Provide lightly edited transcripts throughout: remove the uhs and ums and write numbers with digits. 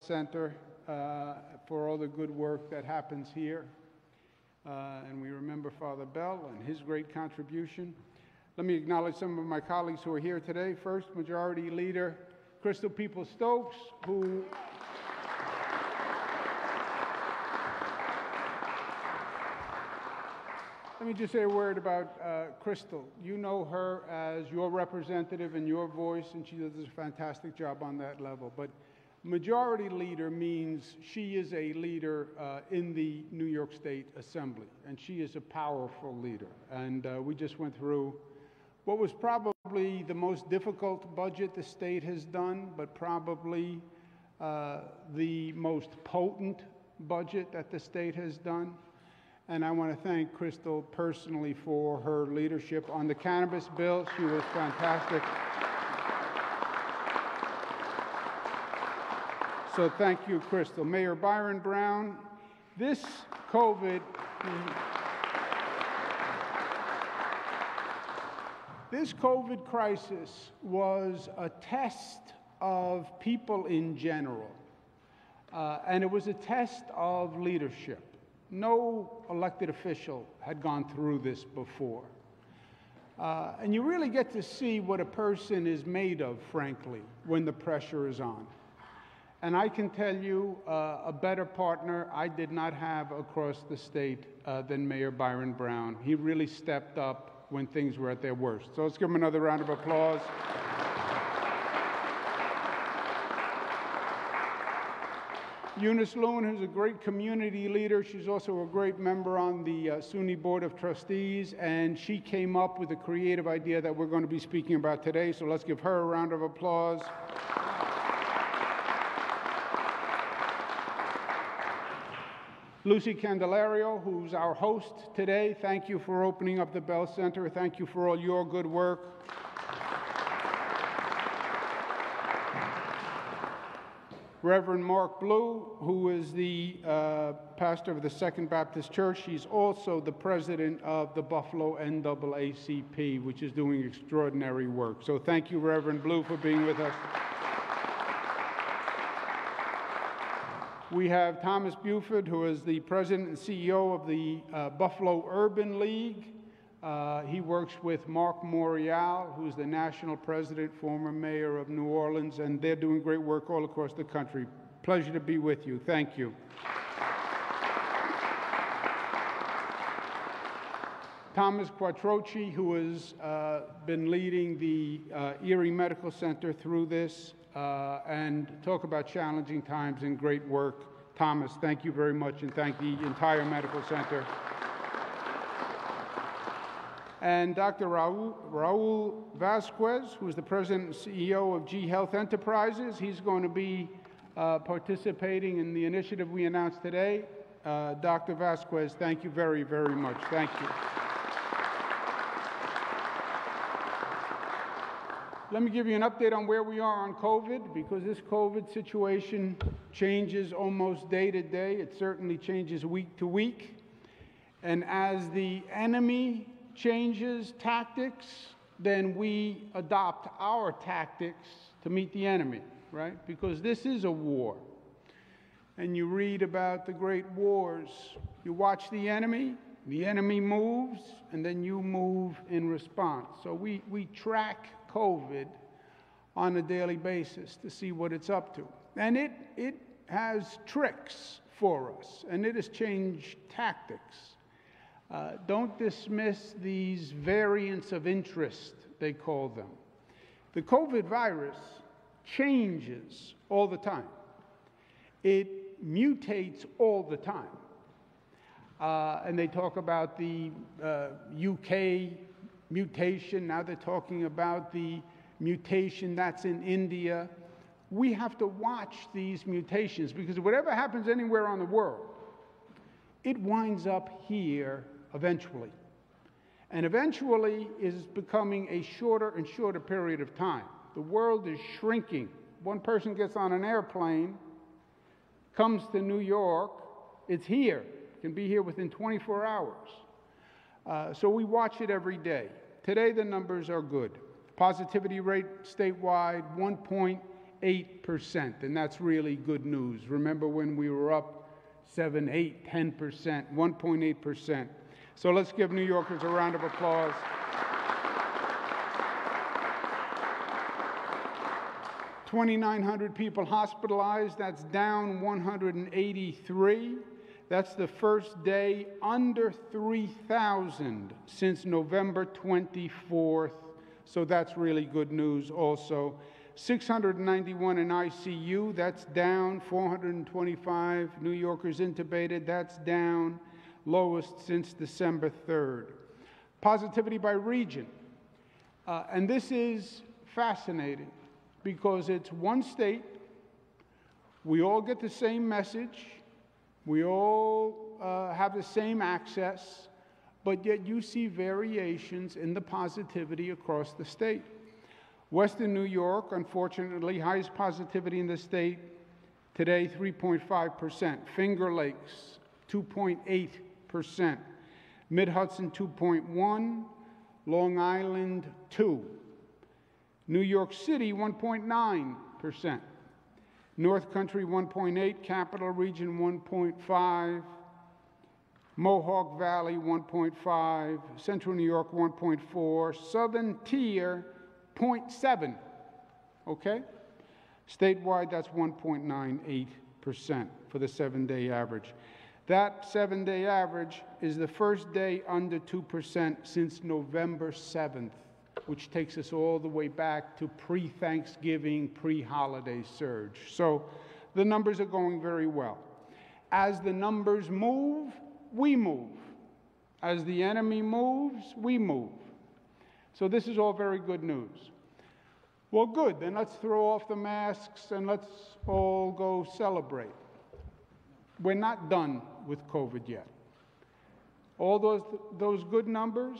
Center for all the good work that happens here. And we remember Father Bell and his great contribution. Let me acknowledge some of my colleagues who are here today. First, Majority Leader Crystal Peoples-Stokes, who let me just say a word about Crystal. You know her as your representative and your voice, and she does a fantastic job on that level. But Majority Leader means she is a leader in the New York State Assembly, and she is a powerful leader. And we just went through what was probably the most difficult budget the state has done, but probably the most potent budget that the state has done. And I want to thank Crystal personally for her leadership on the cannabis bill. She was fantastic. So thank you, Crystal. Mayor Byron Brown, this COVID crisis was a test of people in general, and it was a test of leadership. No elected official had gone through this before. And you really get to see what a person is made of, frankly, when the pressure is on. And I can tell you a better partner I did not have across the state than Mayor Byron Brown. He really stepped up when things were at their worst. So let's give him another round of applause. Eunice Lewin, who's a great community leader. She's also a great member on the SUNY Board of Trustees, and she came up with a creative idea that we're going to be speaking about today. So let's give her a round of applause. Lucy Candelario, who's our host today, thank you for opening up the Bell Center. Thank you for all your good work. Reverend Mark Blue, who is the pastor of the Second Baptist Church. He's also the president of the Buffalo NAACP, which is doing extraordinary work. So thank you, Reverend Blue, for being with us. We have Thomas Buford, who is the president and CEO of the Buffalo Urban League. He works with Mark Morial, who's the national president, former mayor of New Orleans, and they're doing great work all across the country. Pleasure to be with you. Thank you. Thomas Quattrochi, who has been leading the Erie Medical Center through this, and talk about challenging times and great work. Thomas, thank you very much, and thank the entire medical center. And Dr. Raul Vasquez, who is the president and CEO of G Health Enterprises. He's going to be participating in the initiative we announced today. Dr. Vasquez, thank you very, very much. Thank you. Let me give you an update on where we are on COVID, because this COVID situation changes almost day to day. It certainly changes week to week. And as the enemy changes tactics, then we adopt our tactics to meet the enemy, right? Because this is a war. And you read about the great wars. You watch the enemy moves, and then you move in response. So we track COVID on a daily basis to see what it's up to. And it has tricks for us, and it has changed tactics. Don't dismiss these variants of interest, they call them. The COVID virus changes all the time. It mutates all the time. And they talk about the UK mutation. Now they're talking about the mutation that's in India. We have to watch these mutations, because whatever happens anywhere on the world, it winds up here eventually. And eventually is becoming a shorter and shorter period of time. The world is shrinking. One person gets on an airplane, comes to New York, it's here. It can be here within 24 hours. So we watch it every day. Today the numbers are good. Positivity rate statewide, 1.8 8%, and that's really good news. Remember when we were up 7, 8, 10%, 1.8%. So let's give New Yorkers a round of applause. 2,900 people hospitalized, that's down 183. That's the first day under 3,000 since November 24th, so that's really good news also. 691 in ICU, that's down. 425 New Yorkers intubated, that's down. Lowest since December 3rd. Positivity by region. And this is fascinating because it's one state. We all get the same message. We all have the same access, but yet you see variations in the positivity across the state. Western New York, unfortunately, highest positivity in the state today, 3.5%. Finger Lakes, 2.8%. Mid-Hudson, 2.1%. Long Island, 2%. New York City, 1.9%. North Country, 1.8%. Capital Region, 1.5%. Mohawk Valley, 1.5%. Central New York, 1.4%. Southern Tier, 0.7%. Okay? Statewide, that's 1.98% for the 7-day average. That 7-day average is the first day under 2% since November 7th, which takes us all the way back to pre-Thanksgiving, pre-holiday surge. So the numbers are going very well. As the numbers move, we move. As the enemy moves, we move. So this is all very good news. Well, good, then let's throw off the masks and let's all go celebrate. We're not done with COVID yet. All those good numbers,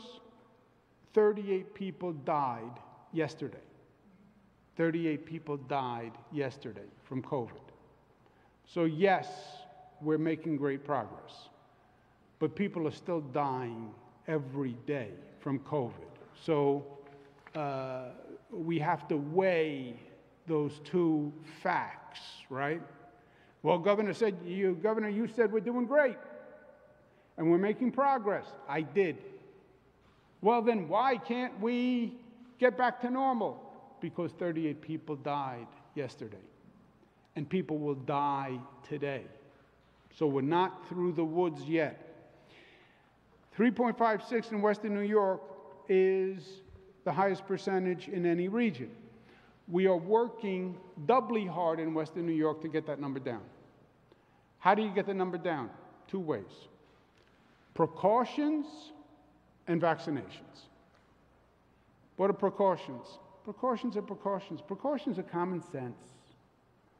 38 people died yesterday. 38 people died yesterday from COVID. So yes, we're making great progress, but people are still dying every day from COVID. So we have to weigh those two facts, right? Well, Governor, you said we're doing great and we're making progress. I did. Well, then why can't we get back to normal? Because 38 people died yesterday, and people will die today. So we're not through the woods yet. 3.56 in Western New York is the highest percentage in any region. We are working doubly hard in Western New York to get that number down. How do you get the number down? Two ways: precautions and vaccinations. What are precautions? Precautions are precautions. Precautions are common sense.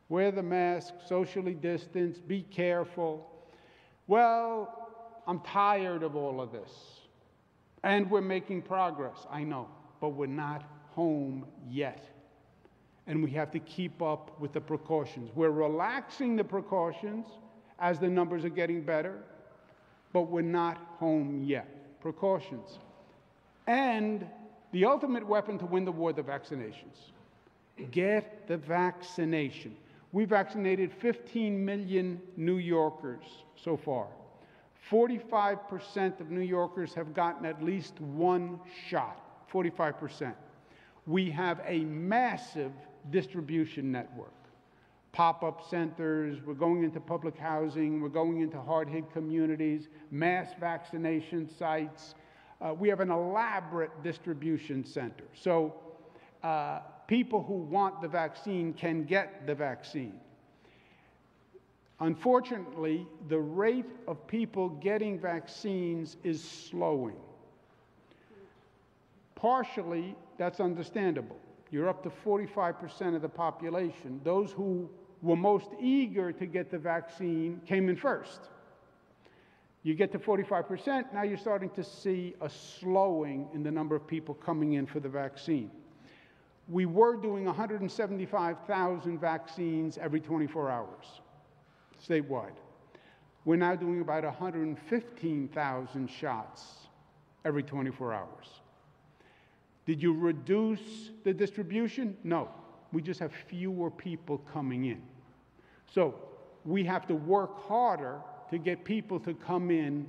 Wear the mask, socially distance, be careful. Well, I'm tired of all of this. And we're making progress, I know, but we're not home yet. And we have to keep up with the precautions. We're relaxing the precautions as the numbers are getting better, but we're not home yet. Precautions. And the ultimate weapon to win the war, the vaccinations. Get the vaccination. We vaccinated 15 million New Yorkers so far. 45% of New Yorkers have gotten at least one shot. 45%. We have a massive distribution network. Pop-up centers, we're going into public housing, we're going into hard-hit communities, mass vaccination sites. We have an elaborate distribution center. So people who want the vaccine can get the vaccine. Unfortunately, the rate of people getting vaccines is slowing. Partially, that's understandable. You're up to 45% of the population. Those who were most eager to get the vaccine came in first. You get to 45%, now you're starting to see a slowing in the number of people coming in for the vaccine. We were doing 175,000 vaccines every 24 hours, statewide. We're now doing about 115,000 shots every 24 hours. Did you reduce the distribution? No. We just have fewer people coming in. So we have to work harder to get people to come in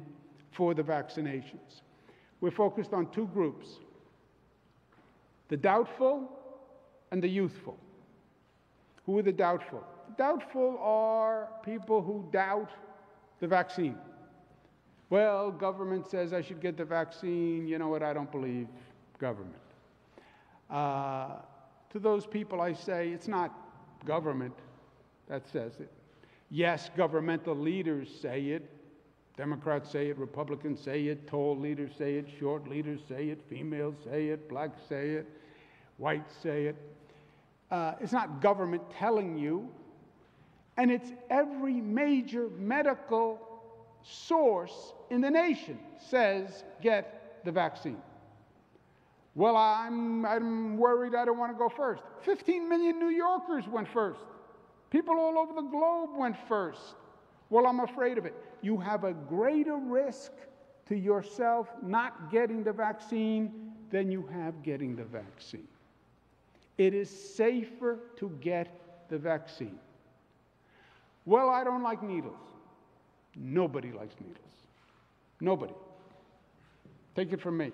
for the vaccinations. We're focused on two groups: the doubtful and the youthful. Who are the doubtful? Doubtful are people who doubt the vaccine. Well, government says I should get the vaccine. You know what? I don't believe government. To those people, I say it's not government that says it. Yes, governmental leaders say it. Democrats say it, Republicans say it, tall leaders say it, short leaders say it, females say it, blacks say it, whites say it. It's not government telling you. And it's every major medical source in the nation says, get the vaccine. Well, I'm worried I don't want to go first. 15 million New Yorkers went first. People all over the globe went first. Well, I'm afraid of it. You have a greater risk to yourself not getting the vaccine than you have getting the vaccine. It is safer to get the vaccine. Well, I don't like needles. Nobody likes needles. Nobody. Take it from me.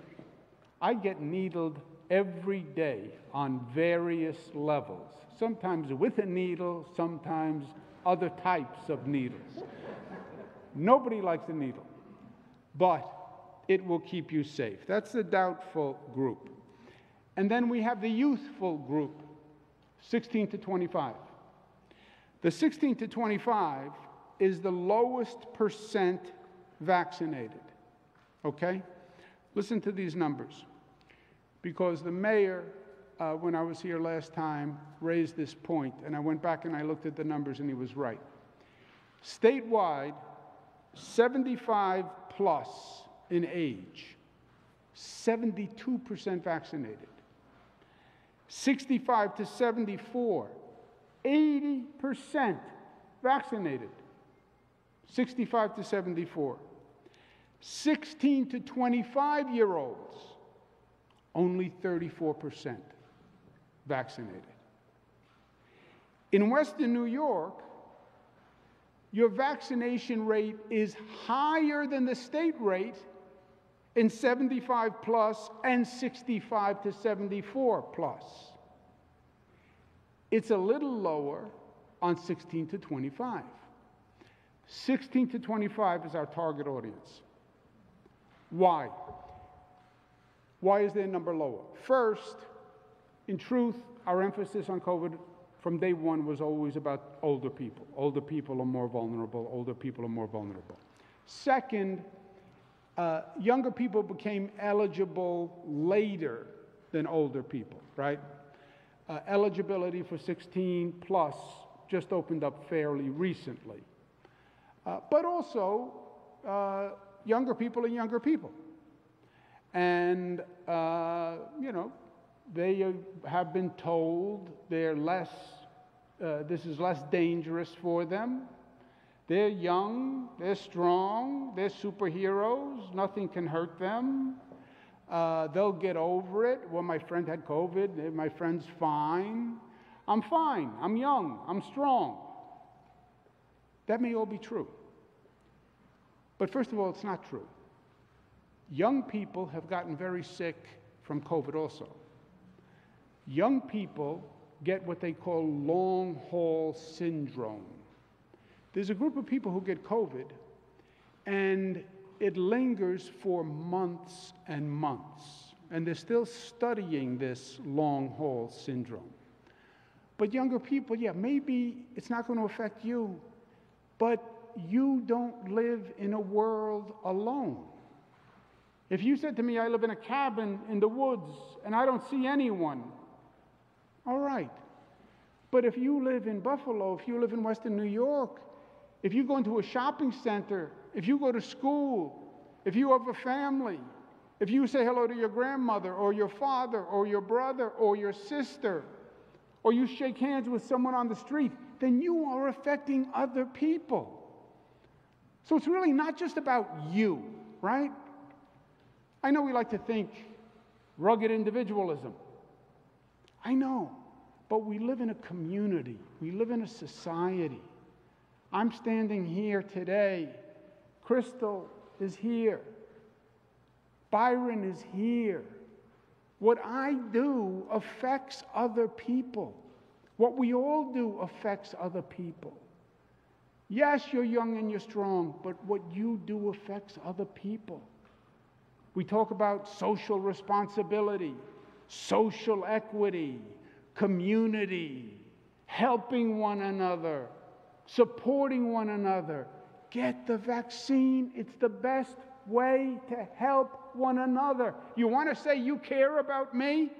I get needled every day on various levels. Sometimes with a needle, sometimes other types of needles. Nobody likes a needle, but it will keep you safe. That's the doubtful group. And then we have the youthful group, 16 to 25. The 16 to 25 is the lowest percent vaccinated, okay? Listen to these numbers, because the mayor, when I was here last time, raised this point, and I went back and I looked at the numbers and he was right. Statewide, 75 plus in age, 72% vaccinated. 65 to 74, 80% vaccinated. 65 to 74. 16 to 25-year-olds, only 34% vaccinated. In Western New York, your vaccination rate is higher than the state rate in 75 plus and 65 to 74 plus. It's a little lower on 16 to 25. 16 to 25 is our target audience. Why? Why is their number lower? First, in truth, our emphasis on COVID from day one was always about older people. Older people are more vulnerable. Older people are more vulnerable. Second, younger people became eligible later than older people, right? Eligibility for 16 plus just opened up fairly recently. But also, younger people are younger people. And, they have been told they're this is less dangerous for them. They're young, they're strong, they're superheroes, nothing can hurt them. They'll get over it. Well, my friend had COVID, my friend's fine. I'm fine, I'm young, I'm strong. That may all be true. But first of all, it's not true. Young people have gotten very sick from COVID also. Young people get what they call long-haul syndrome. There's a group of people who get COVID, and it lingers for months and months. And they're still studying this long-haul syndrome. But younger people, yeah, maybe it's not going to affect you, but you don't live in a world alone. If you said to me, I live in a cabin in the woods and I don't see anyone, all right. But if you live in Buffalo, if you live in Western New York, if you go into a shopping center, if you go to school, if you have a family, if you say hello to your grandmother or your father or your brother or your sister, or you shake hands with someone on the street, then you are affecting other people. So it's really not just about you, right? I know we like to think rugged individualism. I know. but we live in a community. We live in a society. I'm standing here today. Crystal is here. Byron is here. What I do affects other people. What we all do affects other people. Yes, you're young and you're strong, but what you do affects other people. We talk about social responsibility, social equity, community, helping one another, supporting one another. Get the vaccine. It's the best way to help one another. You want to say you care about me?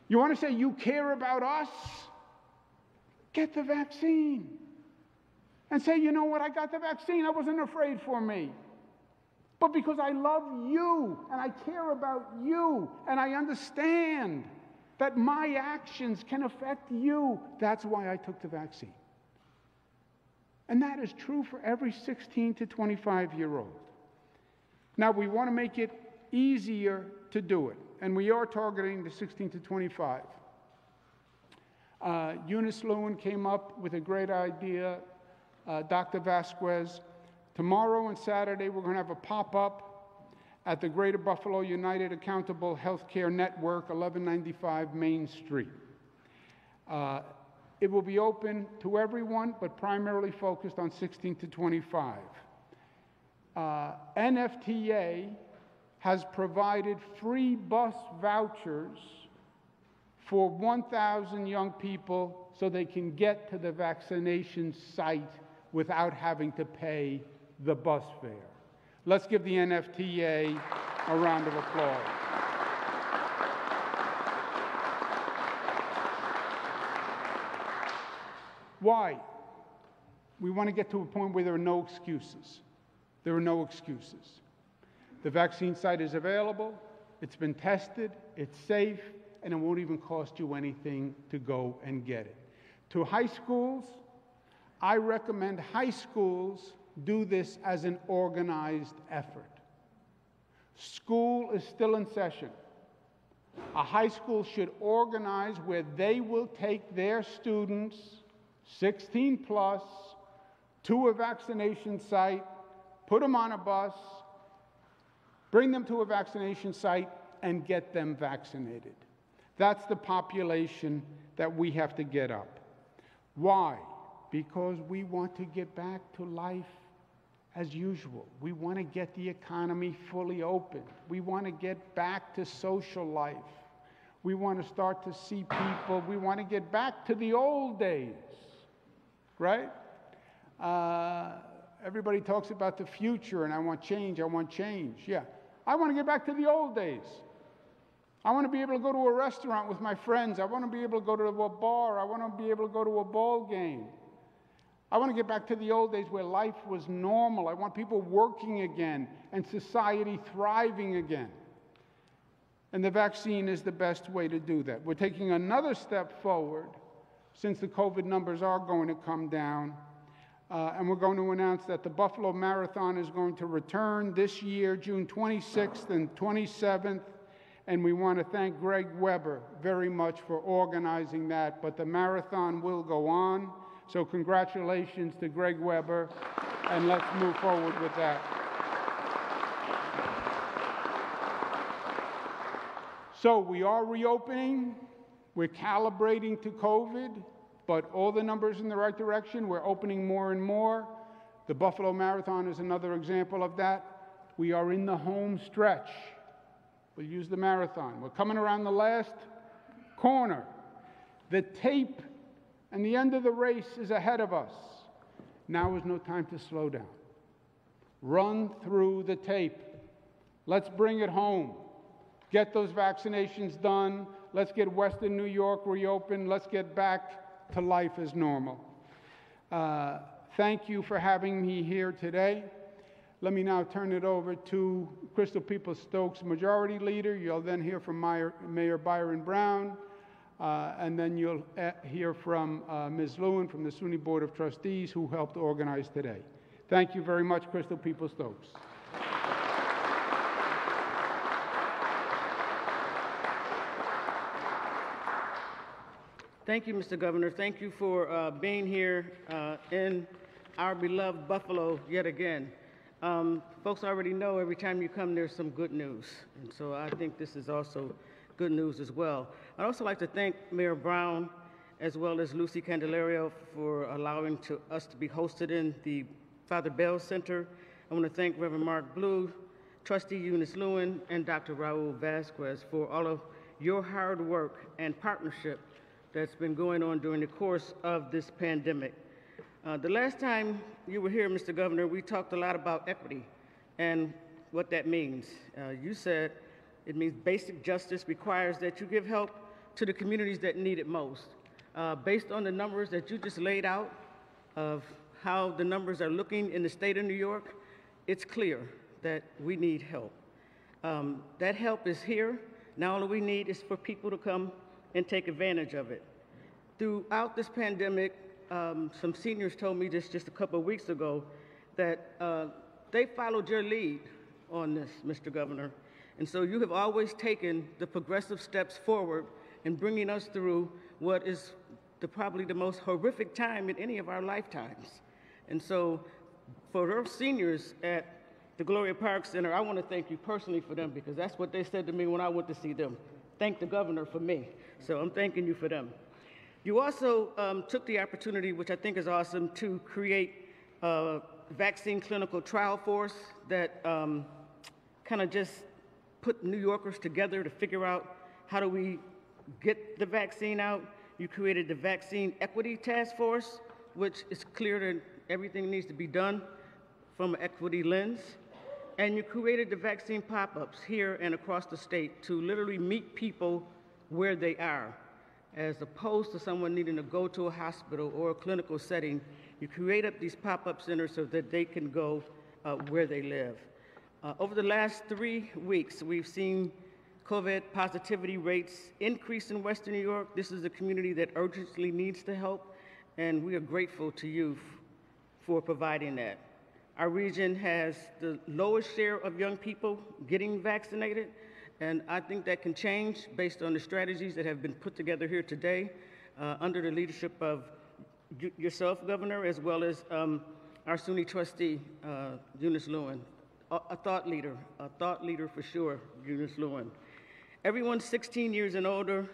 You want to say you care about us? Get the vaccine. And say, you know what, I got the vaccine. I wasn't afraid for me. But because I love you, and I care about you, and I understand that my actions can affect you, that's why I took the vaccine. And that is true for every 16 to 25-year-old. Now, we want to make it easier to do it, and we are targeting the 16 to 25. Eunice Lewin came up with a great idea, Dr. Vasquez. Tomorrow and Saturday, we're going to have a pop-up at the Greater Buffalo United Accountable Healthcare Network, 1195 Main Street. It will be open to everyone, but primarily focused on 16 to 25. NFTA has provided free bus vouchers for 1,000 young people so they can get to the vaccination site without having to pay the bus fare. Let's give the NFTA a round of applause. Why? We want to get to a point where there are no excuses. There are no excuses. The vaccine site is available, it's been tested, it's safe, and it won't even cost you anything to go and get it. To high schools, I recommend high schools do this as an organized effort. School is still in session. A high school should organize where they will take their students, 16 plus, to a vaccination site, put them on a bus, bring them to a vaccination site, and get them vaccinated. That's the population that we have to get up. Why? Because we want to get back to life as usual. We want to get the economy fully open. We want to get back to social life. We want to start to see people. We want to get back to the old days, right? Everybody talks about the future, and I want change, I want change. Yeah, I want to get back to the old days. I want to be able to go to a restaurant with my friends. I want to be able to go to a bar. I want to be able to go to a ball game. I want to get back to the old days where life was normal. I want people working again and society thriving again. And the vaccine is the best way to do that. We're taking another step forward since the COVID numbers are going to come down. And we're going to announce that the Buffalo Marathon is going to return this year, June 26th and 27th. And we want to thank Greg Weber very much for organizing that. But the marathon will go on. So congratulations to Greg Weber, and let's move forward with that. So we are reopening. We're calibrating to COVID, but all the numbers in the right direction. We're opening more and more. The Buffalo Marathon is another example of that. We are in the home stretch. We'll use the marathon. We're coming around the last corner. The tape and the end of the race is ahead of us. Now is no time to slow down. Run through the tape. Let's bring it home. Get those vaccinations done. Let's get Western New York reopened. Let's get back to life as normal. Thank you for having me here today. Let me now turn it over to Crystal Peoples-Stokes, Majority Leader. You'll then hear from Mayor Byron Brown. And then you'll hear from Ms. Lewin from the SUNY Board of Trustees, who helped organize today. Thank you very much, Crystal Peoples-Stokes. Thank you, Mr. Governor. Thank you for being here in our beloved Buffalo yet again. Folks already know every time you come there's some good news, and so I think this is also good news as well. I'd also like to thank Mayor Brown as well as Lucy Candelario for allowing us to be hosted in the Father Bell Center. I want to thank Reverend Mark Blue, Trustee Eunice Lewin, and Dr. Raul Vasquez for all of your hard work and partnership that's been going on during the course of this pandemic. The last time you were here, Mr. Governor, we talked a lot about equity and what that means. You said it means basic justice requires that you give help to the communities that need it most. Based on the numbers that you just laid out of how the numbers are looking in the state of New York, it's clear that we need help. That help is here. Now all we need is for people to come and take advantage of it. Throughout this pandemic, some seniors told me this just a couple of weeks ago that they followed your lead on this, Mr. Governor. And so you have always taken the progressive steps forward in bringing us through what is probably the most horrific time in any of our lifetimes. And so for those seniors at the Gloria Park Center, I want to thank you personally for them, because that's what they said to me when I went to see them. Thank the governor for me. So I'm thanking you for them. You also took the opportunity, which I think is awesome, to create a vaccine clinical trial force that kind of just put New Yorkers together to figure out how do we get the vaccine out. You created the Vaccine Equity Task Force, which is clear that everything needs to be done from an equity lens. And you created the vaccine pop-ups here and across the state to literally meet people where they are. As opposed to someone needing to go to a hospital or a clinical setting, you create up these pop-up centers so that they can go where they live. Over the last 3 weeks, we've seen COVID positivity rates increase in Western New York. This is a community that urgently needs the help, and we are grateful to you for providing that. Our region has the lowest share of young people getting vaccinated, and I think that can change based on the strategies that have been put together here today under the leadership of yourself, Governor, as well as our SUNY trustee, Eunice Lewin, a thought leader for sure, Eunice Lewin. Everyone 16 years and older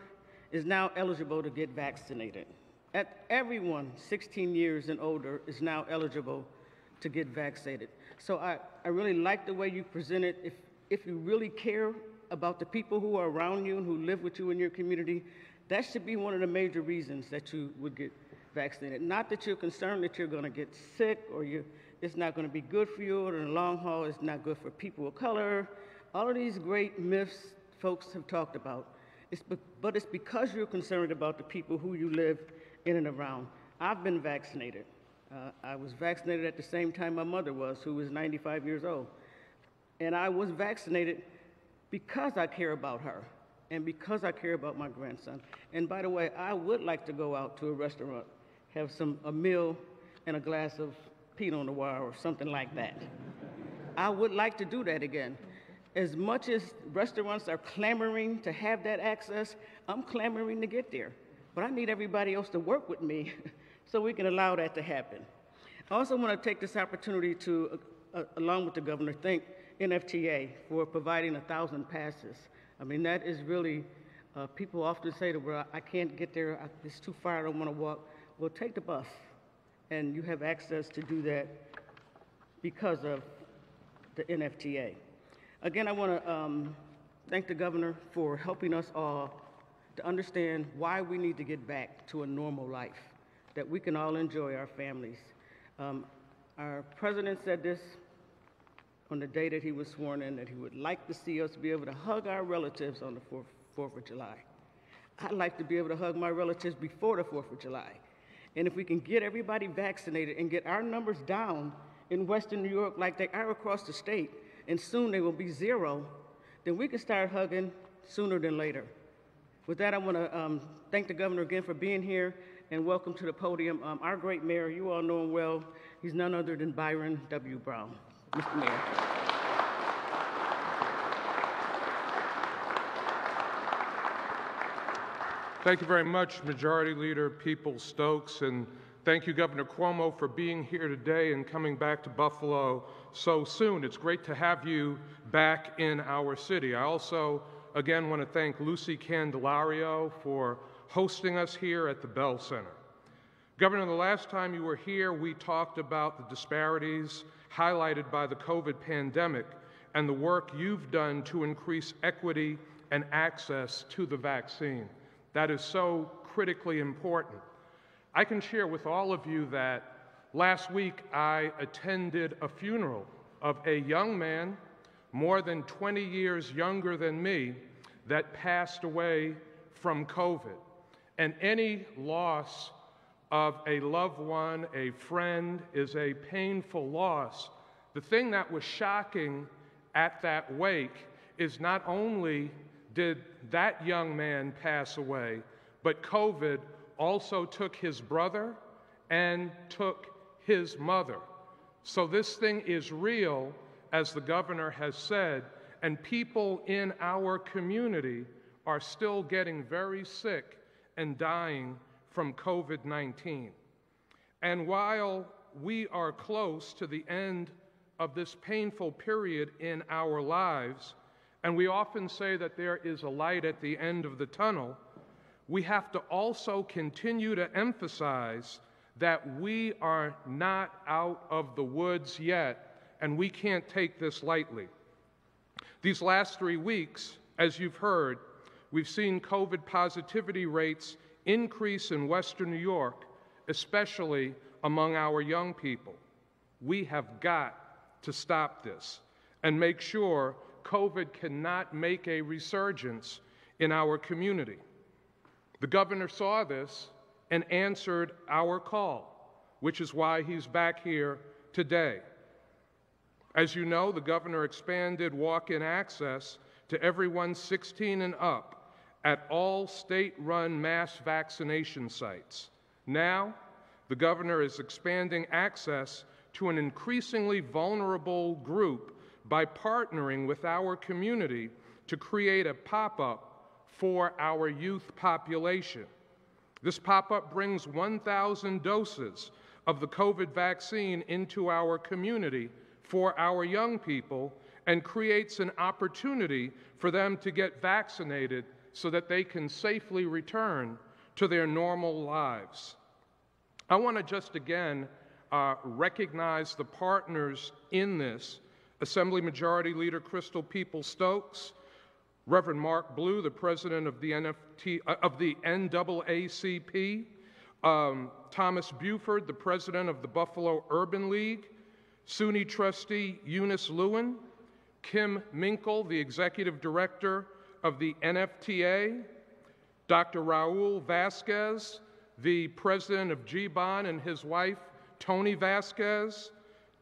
is now eligible to get vaccinated. Everyone 16 years and older is now eligible to get vaccinated. So I really like the way you present it. If you really care about the people who are around you and who live with you in your community, that should be one of the major reasons that you would get vaccinated. Not that you're concerned that you're going to get sick or it's not going to be good for you, or in the long haul it's not good for people of color. All of these great myths folks have talked about. But it's because you're concerned about the people who you live in and around. I've been vaccinated. I was vaccinated at the same time my mother was, who was 95 years old. And I was vaccinated because I care about her and because I care about my grandson. And by the way, I would like to go out to a restaurant, have a meal and a glass of Pinot Noir or something like that. I would like to do that again. As much as restaurants are clamoring to have that access, I'm clamoring to get there. But I need everybody else to work with me so we can allow that to happen. I also want to take this opportunity to, along with the governor, thank NFTA for providing 1,000 passes. I mean, that is really, people often say, well, I can't get there, it's too far, I don't want to walk. Well, take the bus, and you have access to do that because of the NFTA. Again, I want to thank the governor for helping us all to understand why we need to get back to a normal life, that we can all enjoy our families. Our president said this on the day that he was sworn in, that he would like to see us be able to hug our relatives on the 4th of July. I'd like to be able to hug my relatives before the 4th of July. And if we can get everybody vaccinated and get our numbers down in Western New York like they are across the state, and soon they will be 0, then we can start hugging sooner than later. With that, I want to thank the governor again for being here, and welcome to the podium our great mayor. You all know him well. He's none other than Byron W. Brown. Mr. Mayor. Thank you very much, Majority Leader Peoples-Stokes, and thank you, Governor Cuomo, for being here today and coming back to Buffalo so soon. It's great to have you back in our city. I also, again, want to thank Lucy Candelario for hosting us here at the Bell Center. Governor, the last time you were here, we talked about the disparities highlighted by the COVID pandemic and the work you've done to increase equity and access to the vaccine. That is so critically important. I can share with all of you that last week I attended a funeral of a young man, more than 20 years younger than me, that passed away from COVID. And any loss of a loved one, a friend, is a painful loss. The thing that was shocking at that wake is not only did that young man pass away, but COVID also took his brother and took his mother. So this thing is real, as the governor has said, and people in our community are still getting very sick and dying from COVID-19. And while we are close to the end of this painful period in our lives, and we often say that there is a light at the end of the tunnel, we have to also continue to emphasize that we are not out of the woods yet, and we can't take this lightly. These last 3 weeks, as you've heard, we've seen COVID positivity rates increase in Western New York, especially among our young people. We have got to stop this and make sure COVID cannot make a resurgence in our community. The governor saw this and answered our call, which is why he's back here today. As you know, the governor expanded walk-in access to everyone 16 and up at all state-run mass vaccination sites. Now, the governor is expanding access to an increasingly vulnerable group by partnering with our community to create a pop-up for our youth population. This pop-up brings 1,000 doses of the COVID vaccine into our community for our young people and creates an opportunity for them to get vaccinated so that they can safely return to their normal lives. I want to just again recognize the partners in this: Assembly Majority Leader Crystal Peoples-Stokes, Reverend Mark Blue, the president of the NAACP, Thomas Buford, the president of the Buffalo Urban League, SUNY trustee Eunice Lewin, Kim Minkle, the executive director of the NFTA, Dr. Raul Vasquez, the president of GBON, and his wife, Tony Vasquez,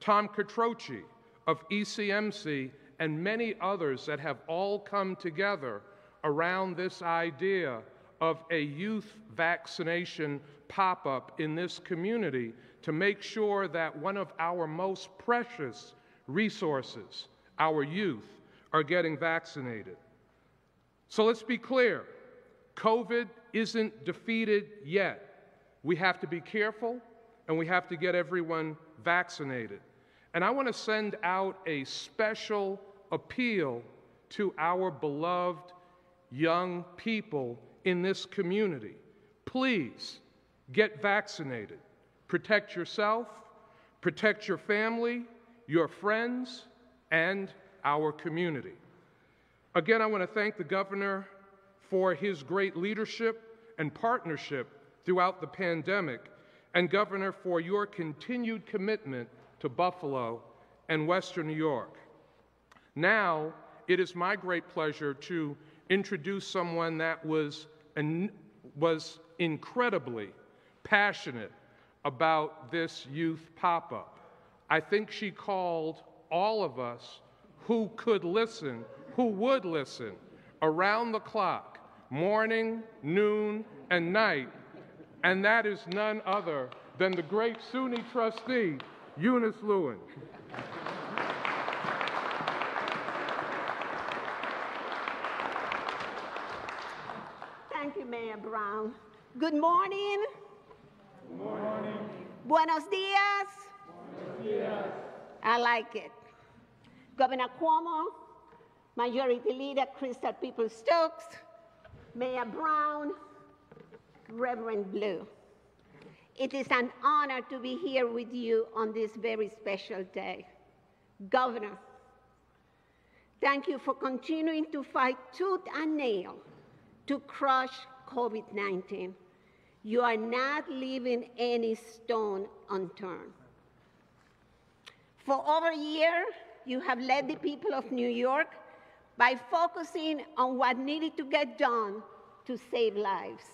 Tom Catroci of ECMC, and many others that have all come together around this idea of a youth vaccination pop-up in this community to make sure that one of our most precious resources, our youth, are getting vaccinated. So let's be clear, COVID isn't defeated yet. We have to be careful, and we have to get everyone vaccinated. And I want to send out a special appeal to our beloved young people in this community. Please get vaccinated. Protect yourself, protect your family, your friends, and our community. Again, I want to thank the governor for his great leadership and partnership throughout the pandemic, and Governor, for your continued commitment to Buffalo and Western New York. Now, it is my great pleasure to introduce someone that was incredibly passionate about this youth pop-up. I think she called all of us who would listen, around the clock, morning, noon, and night, and that is none other than the great SUNY trustee, Eunice Lewin. Thank you, Mayor Brown. Good morning. Good morning. Buenos dias. Buenos dias. I like it. Governor Cuomo, Majority Leader Crystal People-Stokes, Mayor Brown, Reverend Blue. It is an honor to be here with you on this very special day. Governor, thank you for continuing to fight tooth and nail to crush COVID-19. You are not leaving any stone unturned. For over a year, you have led the people of New York by focusing on what needed to get done to save lives.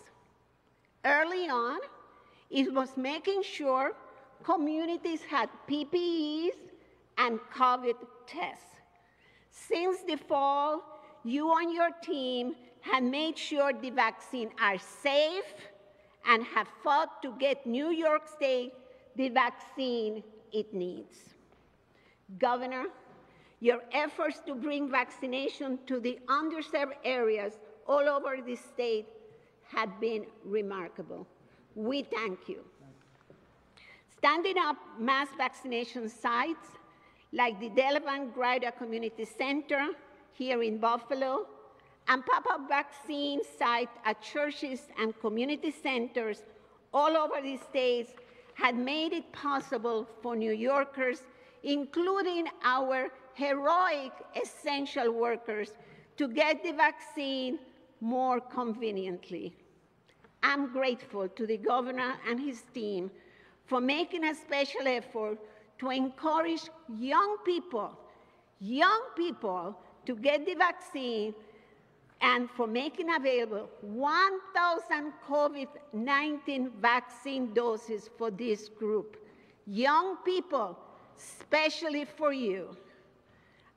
Early on, it was making sure communities had PPEs and COVID tests. Since the fall, you and your team have made sure the vaccines are safe and have fought to get New York State the vaccine it needs. Governor, your efforts to bring vaccination to the underserved areas all over the state have been remarkable. We thank you. Standing up mass vaccination sites like the Delavan Grider Community Center here in Buffalo and pop-up vaccine sites at churches and community centers all over the states had made it possible for New Yorkers, including our heroic essential workers, to get the vaccine more conveniently. I'm grateful to the governor and his team for making a special effort to encourage young people to get the vaccine and for making available 1,000 COVID-19 vaccine doses for this group. Young people, especially for you.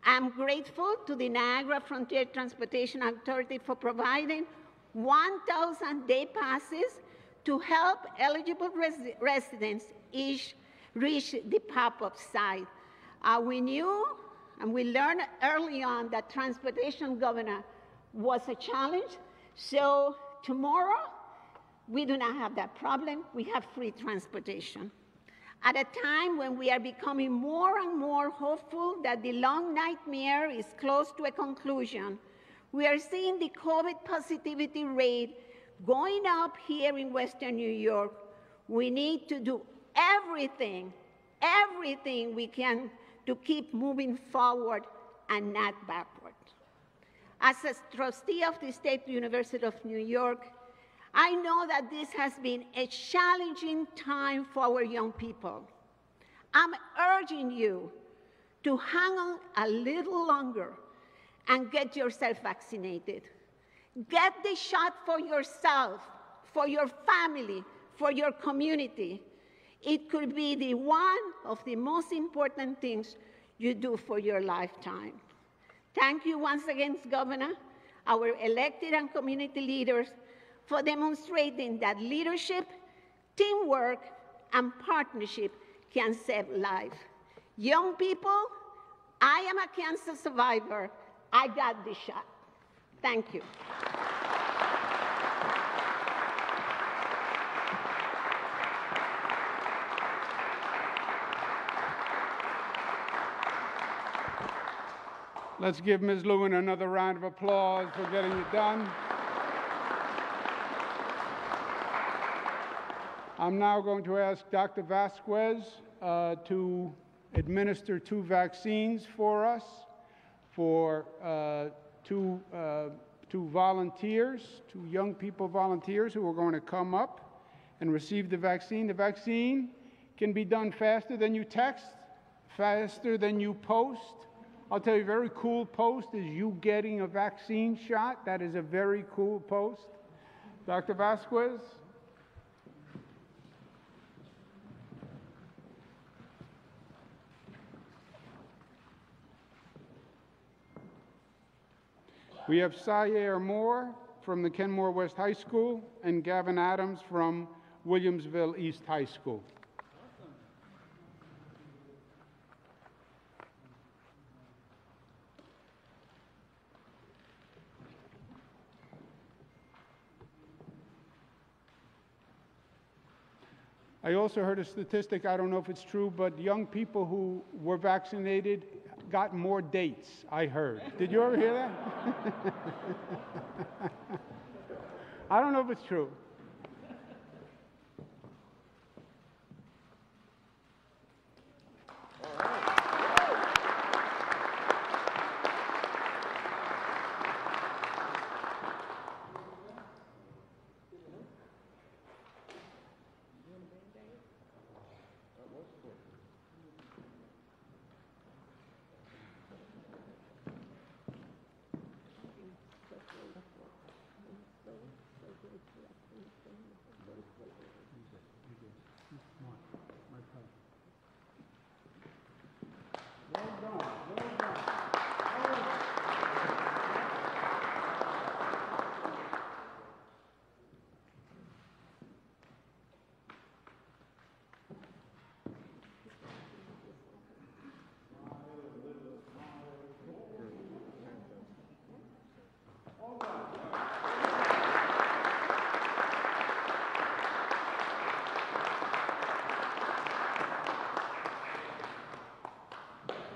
I'm grateful to the Niagara Frontier Transportation Authority for providing 1,000 day passes to help eligible residents each reach the pop-up site. We knew and we learned early on that transportation, Governor, was a challenge. So tomorrow, we do not have that problem. We have free transportation. At a time when we are becoming more and more hopeful that the long nightmare is close to a conclusion, we are seeing the COVID positivity rate going up here in Western New York. We need to do everything we can to keep moving forward and not backward. As a trustee of the State University of New York, I know that this has been a challenging time for our young people. I'm urging you to hang on a little longer and get yourself vaccinated. Get the shot for yourself, for your family, for your community. It could be one of the most important things you do for your lifetime. Thank you once again, Governor, our elected and community leaders, for demonstrating that leadership, teamwork, and partnership can save lives. Young people, I am a cancer survivor. I got the shot. Thank you. Let's give Ms. Lewin another round of applause for getting it done. I'm now going to ask Dr. Vasquez to administer 2 vaccines for us, for two volunteers, 2 young people volunteers who are going to come up and receive the vaccine. The vaccine can be done faster than you text, faster than you post. I'll tell you, a very cool post is you getting a vaccine shot. That is a very cool post. Dr. Vasquez? We have Syer Moore from the Kenmore West High School and Gavin Adams from Williamsville East High School. I also heard a statistic, I don't know if it's true, but young people who were vaccinated got more dates, I heard. Did you ever hear that? I don't know if it's true.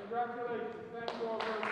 Congratulations. Thank you all very much.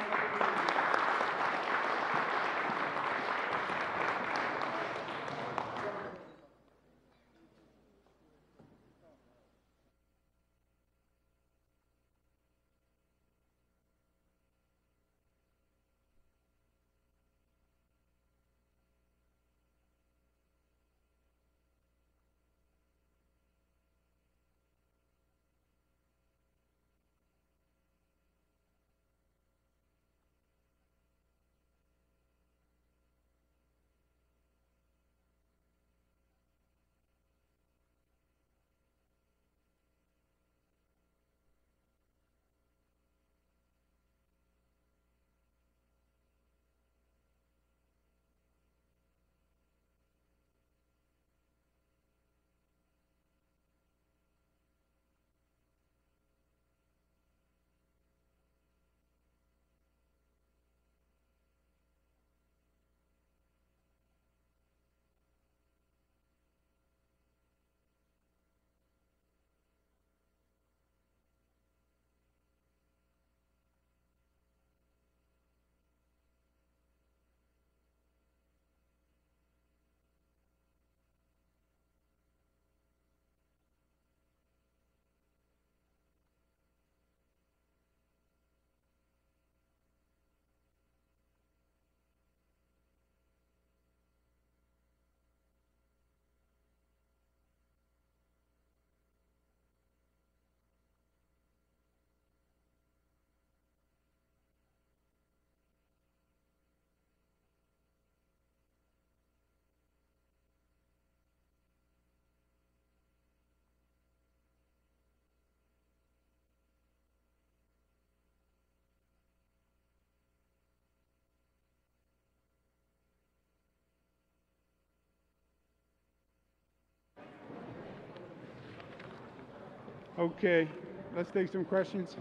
Okay, let's take some questions.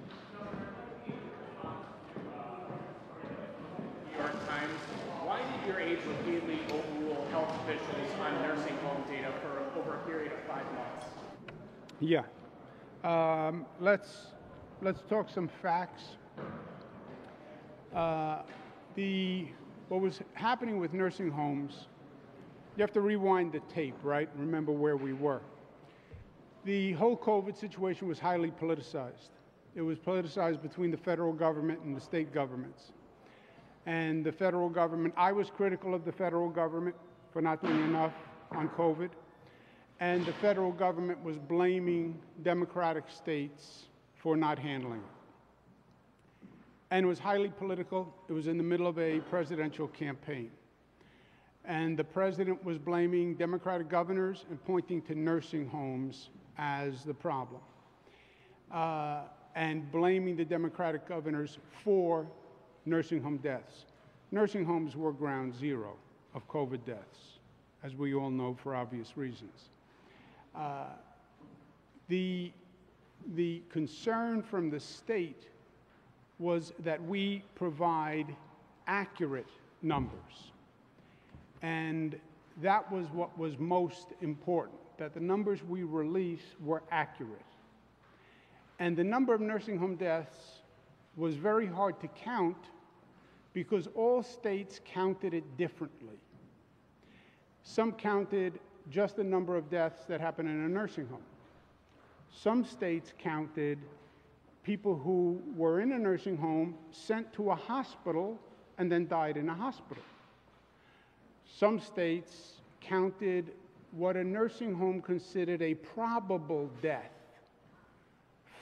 New York Times, why did your aide repeatedly overrule health officials on nursing home data for over a period of 5 months? Yeah. Let's talk some facts. What was happening with nursing homes, you have to rewind the tape, right? Remember where we were. The whole COVID situation was highly politicized. It was politicized between the federal government and the state governments. And the federal government, I was critical of the federal government for not doing enough on COVID. And the federal government was blaming Democratic states for not handling it. And it was highly political. It was in the middle of a presidential campaign. And the president was blaming Democratic governors and pointing to nursing homes as the problem, and blaming the Democratic governors for nursing home deaths. Nursing homes were ground zero of COVID deaths, as we all know for obvious reasons. The concern from the state was that we provide accurate numbers. And that was what was most important. that the numbers we released were accurate. And the number of nursing home deaths was very hard to count because all states counted it differently. Some counted just the number of deaths that happened in a nursing home. Some states counted people who were in a nursing home, sent to a hospital, and then died in a hospital. Some states counted what a nursing home considered a probable death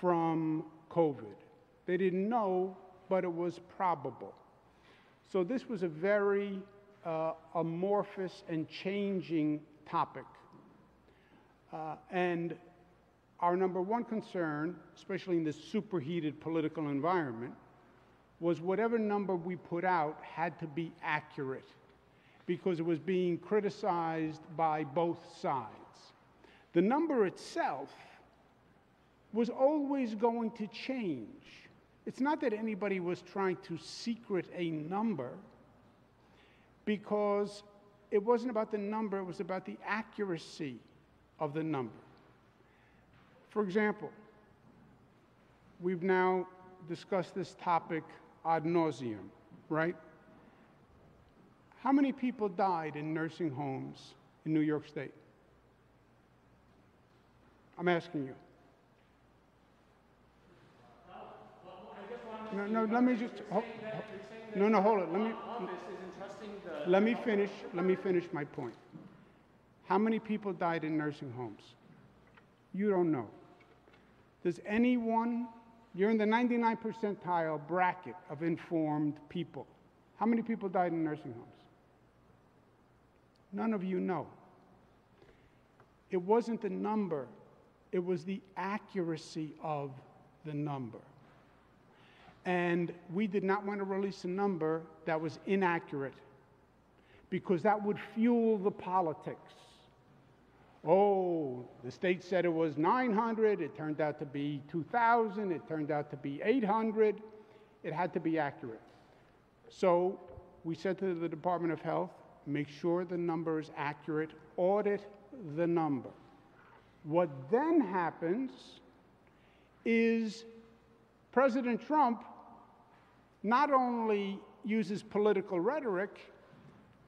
from COVID. They didn't know, but it was probable. So this was a very amorphous and changing topic. And our number one concern, especially in this superheated political environment, was whatever number we put out had to be accurate because it was being criticized by both sides. The number itself was always going to change. It's not that anybody was trying to secret a number, because it wasn't about the number, it was about the accuracy of the number. For example, we've now discussed this topic ad nauseum, right? How many people died in nursing homes in New York State? I'm asking you. No, let me just, hold it. Let me finish my point. How many people died in nursing homes? You don't know. Does anyone, you're in the 99th percentile bracket of informed people. How many people died in nursing homes? None of you know. It wasn't the number, it was the accuracy of the number. And we did not want to release a number that was inaccurate because that would fuel the politics. Oh, the state said it was 900, it turned out to be 2,000, it turned out to be 800. It had to be accurate. So we said to the Department of Health, make sure the number is accurate, audit the number. What then happens is President Trump not only uses political rhetoric,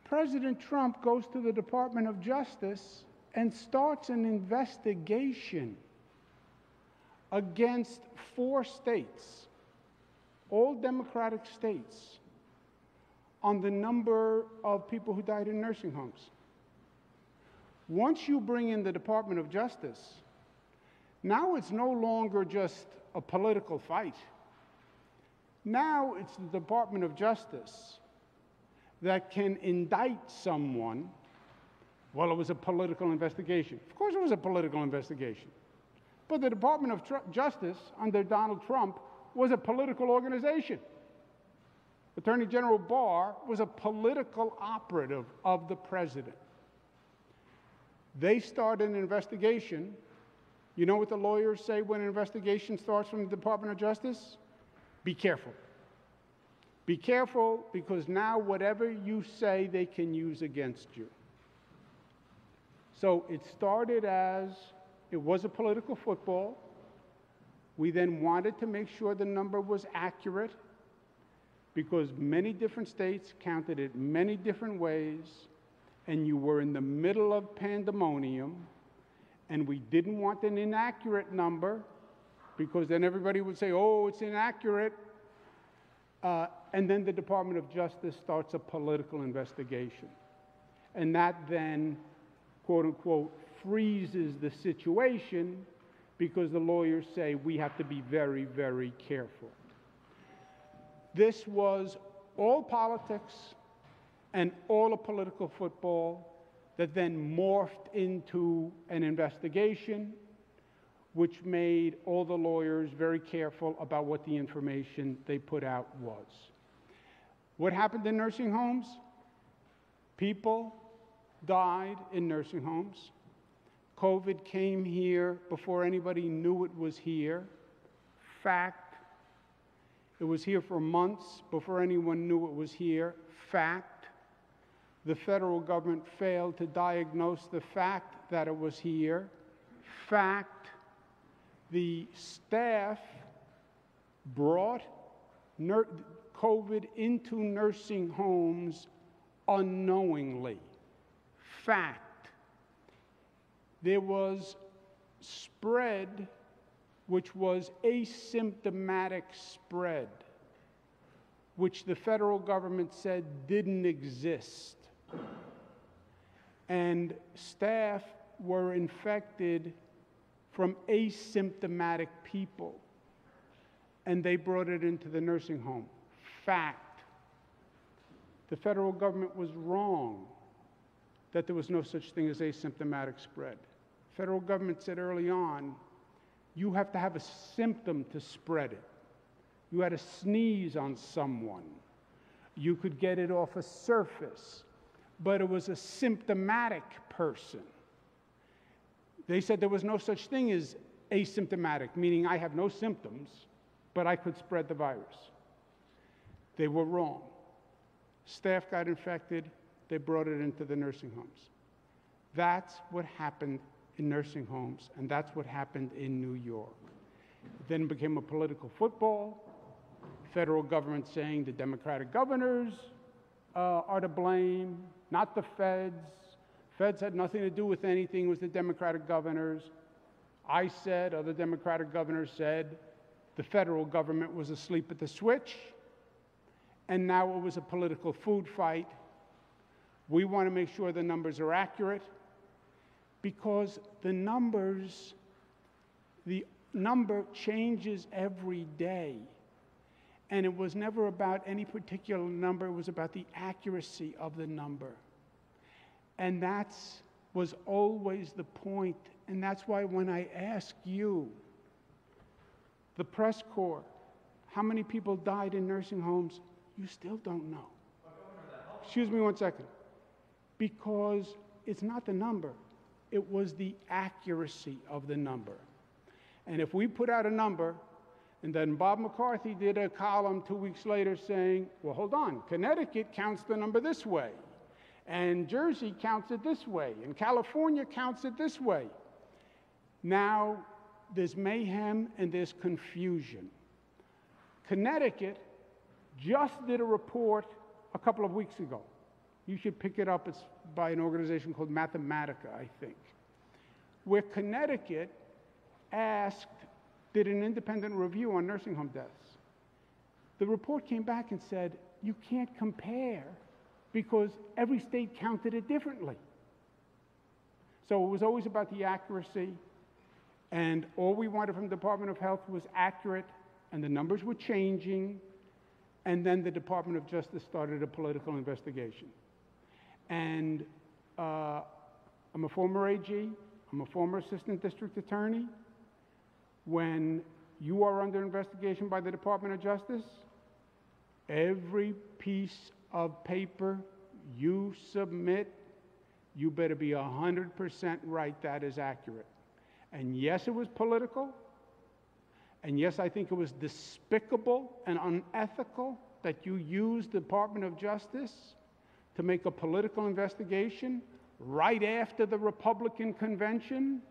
President Trump goes to the Department of Justice and starts an investigation against 4 states, all Democratic states, on the number of people who died in nursing homes. Once you bring in the Department of Justice, now it's no longer just a political fight. Now it's the Department of Justice that can indict someone. Well, it was a political investigation. Of course it was a political investigation. But the Department of Justice under Donald Trump was a political organization. Attorney General Barr was a political operative of the president. They started an investigation. You know what the lawyers say when an investigation starts from the Department of Justice? Be careful. Be careful, because now whatever you say, they can use against you. So it started as, it was a political football. We then wanted to make sure the number was accurate, because many different states counted it many different ways, and you were in the middle of pandemonium, and we didn't want an inaccurate number, because then everybody would say, oh, it's inaccurate. And then the Department of Justice starts a political investigation. And that then, quote unquote, freezes the situation, because the lawyers say we have to be very, very careful. This was all politics and all a political football that then morphed into an investigation, which made all the lawyers very careful about what the information they put out was. What happened in nursing homes? People died in nursing homes. COVID came here before anybody knew it was here. Fact. It was here for months before anyone knew it was here. Fact. The federal government failed to diagnose the fact that it was here. Fact, the staff brought COVID into nursing homes unknowingly. Fact, there was spread which was asymptomatic spread, which the federal government said didn't exist. And staff were infected from asymptomatic people, and they brought it into the nursing home. Fact, the federal government was wrong that there was no such thing as asymptomatic spread. The federal government said early on, you have to have a symptom to spread it. You had to sneeze on someone. You could get it off a surface, but it was a symptomatic person. They said there was no such thing as asymptomatic, meaning I have no symptoms, but I could spread the virus. They were wrong. Staff got infected, they brought it into the nursing homes. That's what happened in nursing homes, and that's what happened in New York. It then became a political football, federal government saying the Democratic governors are to blame, not the feds. Feds had nothing to do with anything, it was the Democratic governors. I said, other Democratic governors said, the federal government was asleep at the switch, and now it was a political food fight. We want to make sure the numbers are accurate, because the number changes every day. And it was never about any particular number, it was about the accuracy of the number. And that was always the point. And that's why when I ask you, the press corps, how many people died in nursing homes, you still don't know. Excuse me one second. Because it's not the number, it was the accuracy of the number. And if we put out a number, and then Bob McCarthy did a column 2 weeks later saying, well, hold on, Connecticut counts the number this way, and Jersey counts it this way, and California counts it this way. Now there's mayhem and there's confusion. Connecticut just did a report a couple of weeks ago. You should pick it up. It's by an organization called Mathematica, I think, where Connecticut did an independent review on nursing home deaths. The report came back and said, you can't compare because every state counted it differently. So it was always about the accuracy, and all we wanted from the Department of Health was accurate, and the numbers were changing, and then the Department of Justice started a political investigation. And I'm a former AG, I'm a former assistant district attorney. When you are under investigation by the Department of Justice, every piece of paper you submit, you better be 100% right that is accurate. And yes, it was political, and yes, I think it was despicable and unethical that you used the Department of Justice to make a political investigation right after the Republican convention.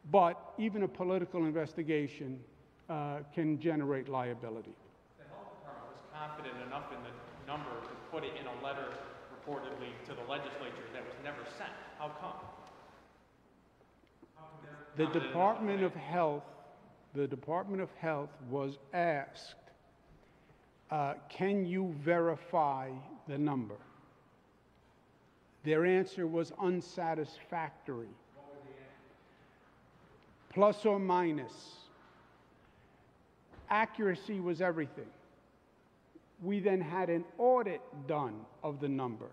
But even a political investigation can generate liability. The health department was confident enough in the number to put it in a letter reportedly to the legislature that was never sent. How come? The Department of Health was asked, can you verify the number? Their answer was unsatisfactory. Plus or minus. Accuracy was everything. We then had an audit done of the number.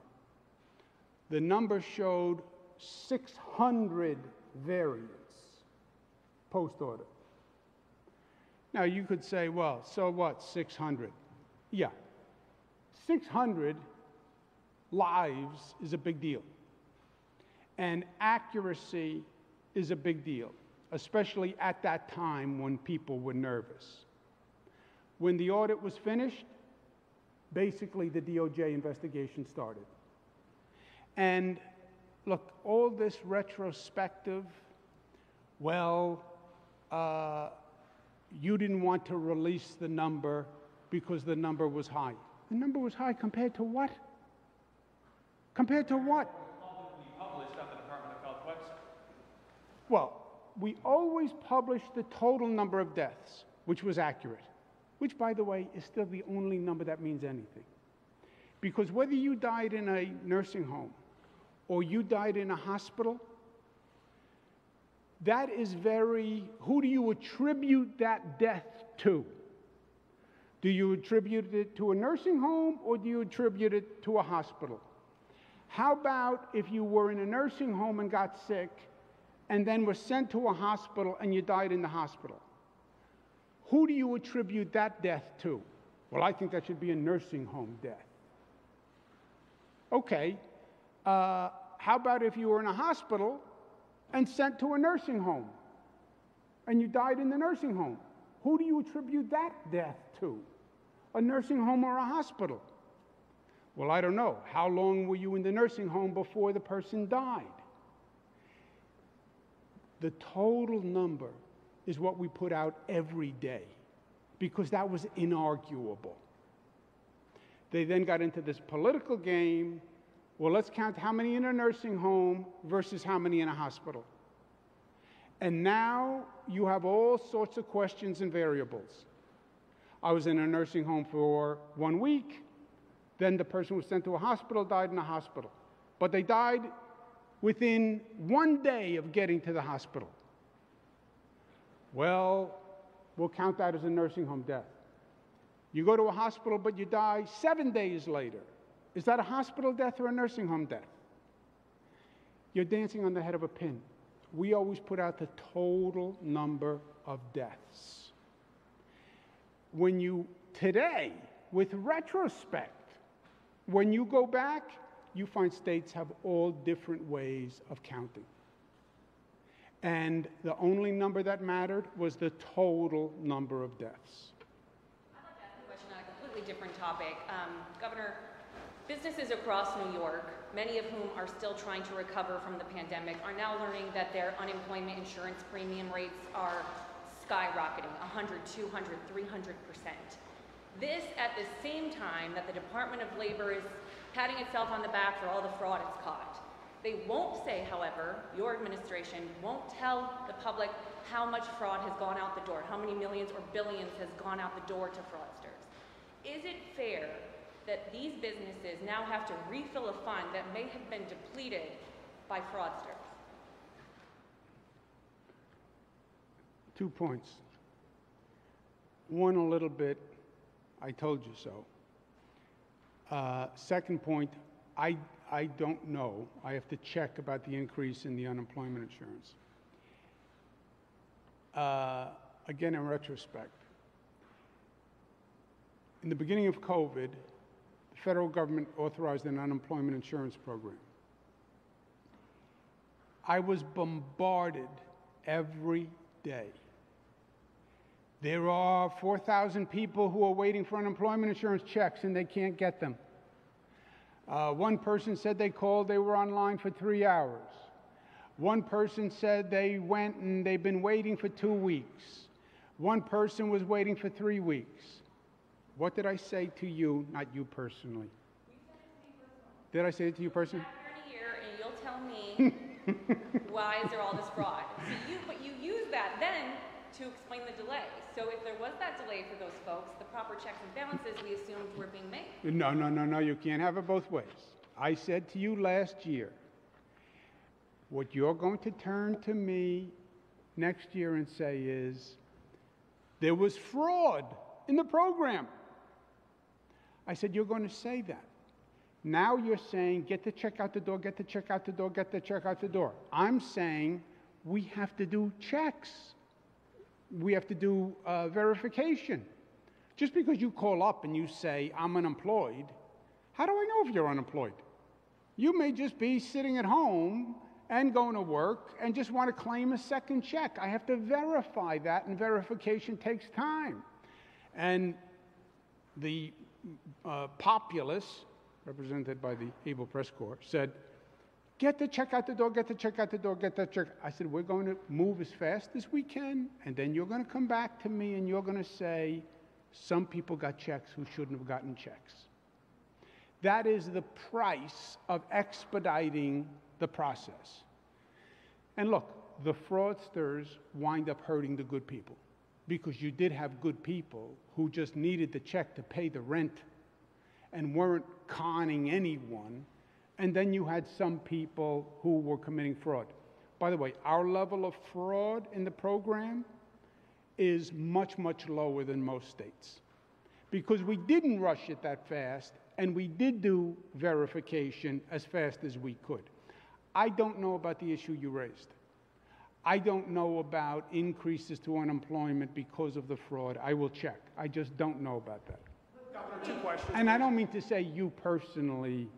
The number showed 600 variants post-audit. Now you could say, well, so what, 600? Yeah, 600 lives is a big deal. And accuracy is a big deal, especially at that time when people were nervous. When the audit was finished, basically the DOJ investigation started. And look, all this retrospective, well, you didn't want to release the number because the number was high. The number was high compared to what? Compared to what? Publicly published on the Department of Health website. Well, we always published the total number of deaths, which was accurate, which, by the way, is still the only number that means anything. Because whether you died in a nursing home or you died in a hospital, that is who do you attribute that death to? Do you attribute it to a nursing home or do you attribute it to a hospital? How about if you were in a nursing home and got sick and then were sent to a hospital and you died in the hospital? Who do you attribute that death to? Well, I think that should be a nursing home death. Okay, how about if you were in a hospital and sent to a nursing home and you died in the nursing home? Who do you attribute that death to? A nursing home or a hospital? Well, I don't know. How long were you in the nursing home before the person died? The total number is what we put out every day because that was inarguable. They then got into this political game. Well, let's count how many in a nursing home versus how many in a hospital. And now you have all sorts of questions and variables. I was in a nursing home for 1 week. Then the person was sent to a hospital, died in a hospital. But they died within 1 day of getting to the hospital. Well, we'll count that as a nursing home death. You go to a hospital, but you die 7 days later. Is that a hospital death or a nursing home death? You're dancing on the head of a pin. We always put out the total number of deaths. Today, with retrospect, when you go back, you find states have all different ways of counting. And the only number that mattered was the total number of deaths. I'd like to ask a question on a completely different topic. Governor, businesses across New York, many of whom are still trying to recover from the pandemic, are now learning that their unemployment insurance premium rates are skyrocketing 100, 200, 300%. This at the same time that the Department of Labor is patting itself on the back for all the fraud it's caught. They won't say, however, your administration won't tell the public how much fraud has gone out the door, how many millions or billions has gone out the door to fraudsters. Is it fair that these businesses now have to refill a fund that may have been depleted by fraudsters? 2 points. One, a little bit, I told you so. Second point, I don't know. I have to check about the increase in the unemployment insurance. Again, in retrospect, in the beginning of COVID, the federal government authorized an unemployment insurance program. I was bombarded every day. There are 4,000 people who are waiting for unemployment insurance checks and they can't get them. One person said they called, they were online for 3 hours. One person said they went and they've been waiting for 2 weeks. One person was waiting for 3 weeks. What did I say to you, not you personally? Did I say it to you personally? Back here in a year and you'll tell me why is there all this fraud. So but you use that then to explain the delay. So if there was that delay for those folks, the proper checks and balances we assumed were being made. No, you can't have it both ways. I said to you last year, what you're going to turn to me next year and say is, there was fraud in the program. I said, you're going to say that. Now you're saying, get the check out the door, get the check out the door, get the check out the door. I'm saying, we have to do checks. We have to do verification. Just because you call up and you say, I'm unemployed, how do I know if you're unemployed? You may just be sitting at home and going to work and just want to claim a second check. I have to verify that, and verification takes time. And the populace, represented by the Able Press Corps, said, Get the check out the door, get the check out the door, get that check. I said, we're going to move as fast as we can, and then you're going to come back to me and you're going to say, some people got checks who shouldn't have gotten checks. That is the price of expediting the process. And look, the fraudsters wind up hurting the good people, because you did have good people who just needed the check to pay the rent and weren't conning anyone. And then you had some people who were committing fraud. By the way, our level of fraud in the program is much, much lower than most states, because we didn't rush it that fast, and we did do verification as fast as we could. I don't know about the issue you raised. I don't know about increases to unemployment because of the fraud. I will check. I just don't know about that. Governor, 2 questions. And I don't mean to say you personally.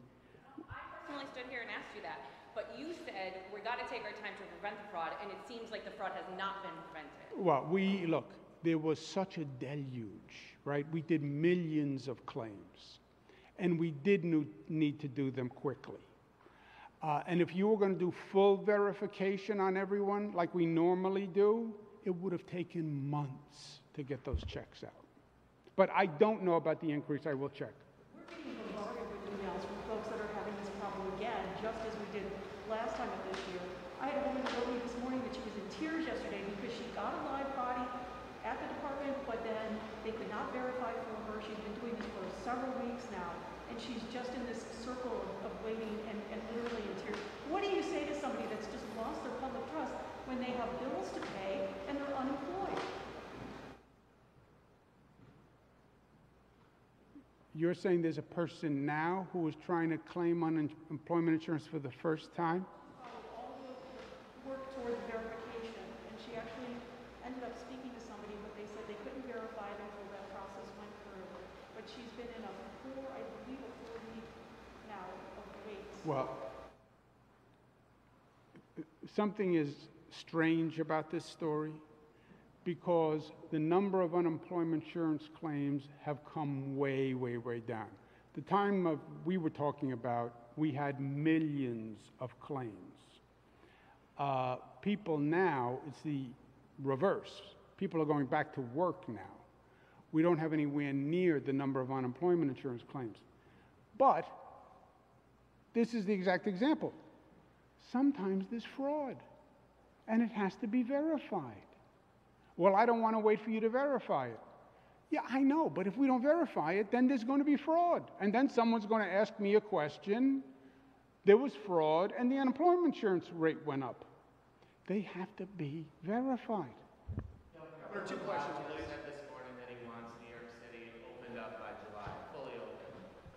I personally stood here and asked you that, but you said we got to take our time to prevent the fraud, and it seems like the fraud has not been prevented. Well, look, there was such a deluge, right? We did millions of claims, and we did need to do them quickly. And if you were going to do full verification on everyone like we normally do, it would have taken months to get those checks out. But I don't know about the increase. I will check. We're getting bombarded with emails from folks that are having this problem again, just as we did last time of this year. I had a woman who told me this morning that she was in tears yesterday because she got a live body at the department, but then they could not verify for her. She's been doing this for several weeks now, and she's just in this circle of waiting and literally in tears. What do you say to somebody that's just lost their public trust when they have bills to pay and they're unemployed? You're saying there's a person now who is trying to claim unemployment insurance for the first time? All the work towards verification, and she actually ended up speaking to somebody, but they said they couldn't verify it until that process went through. But she's been in I believe a 4-week now of waits. Well, something is strange about this story, because the number of unemployment insurance claims have come way, way, way down. The time we were talking about, we had millions of claims. People now, it's the reverse. People are going back to work now. We don't have anywhere near the number of unemployment insurance claims. But this is the exact example. Sometimes there's fraud, and it has to be verified. Well, I don't want to wait for you to verify it. Yeah, I know, but if we don't verify it, then there's going to be fraud. And then someone's going to ask me a question. There was fraud, and the unemployment insurance rate went up. They have to be verified. Governor, 2 questions, please. Said this morning that he wants New York City opened up by July, fully open.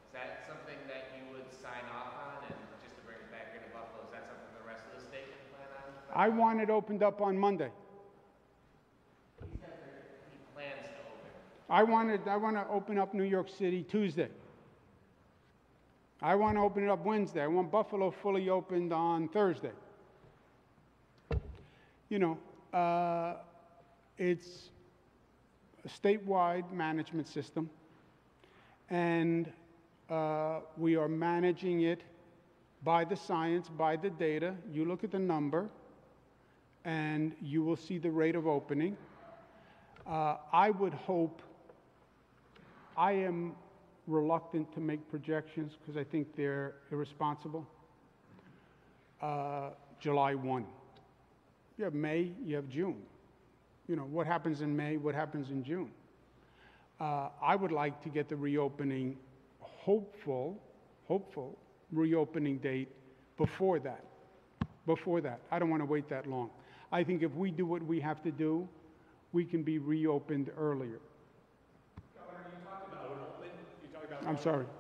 Is that something that you would sign off on? And just to bring it back into Buffalo, is that something the rest of the state can plan on? I want it opened up on Monday. He said that he plans to open. I want to open up New York City Tuesday. I want to open it up Wednesday. I want Buffalo fully opened on Thursday. You know, it's a statewide management system, and we are managing it by the science, by the data. You look at the number, and you will see the rate of opening. I would hope, I am reluctant to make projections because I think they're irresponsible. July 1. You have May, you have June. You know, what happens in May, what happens in June? I would like to get the reopening, hopeful reopening date before that. I don't want to wait that long. I think if we do what we have to do, we can be reopened earlier. Governor, you talked about open. You talked about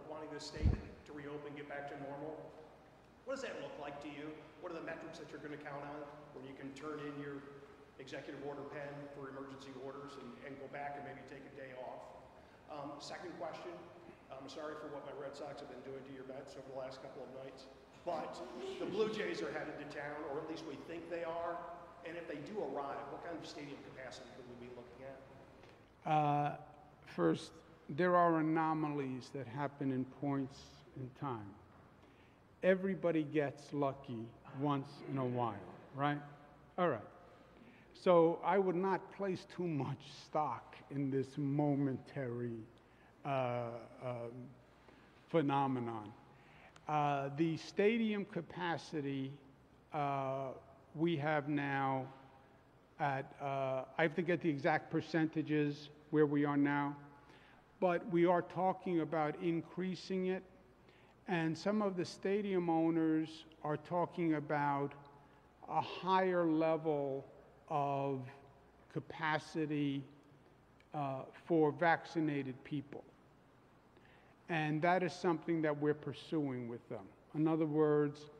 wanting the state to reopen, get back to normal. What does that look like to you? What are the metrics that you're going to count on where you can turn in your executive order pen for emergency orders and go back and maybe take a day off? Second question, I'm sorry for what my Red Sox have been doing to your Mets over the last couple of nights, but the Blue Jays are headed to town, or at least we think they are. And if they do arrive, what kind of stadium capacity could we be looking at? First, there are anomalies that happen in points in time. everybody gets lucky once in a while, right? All right. So I would not place too much stock in this momentary phenomenon. The stadium capacity we have now at, I have to get the exact percentages where we are now, but we are talking about increasing it. And some of the stadium owners are talking about a higher level of capacity for vaccinated people. And that is something that we're pursuing with them. In other words,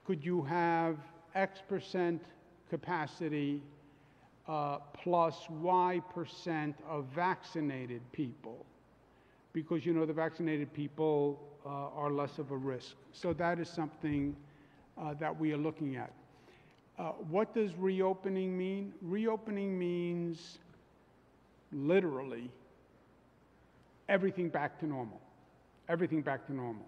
could you have X percent capacity plus Y percent of vaccinated people? Because, you know, the vaccinated people are less of a risk. So that is something that we are looking at. What does reopening mean? Reopening means literally everything back to normal. Everything back to normal.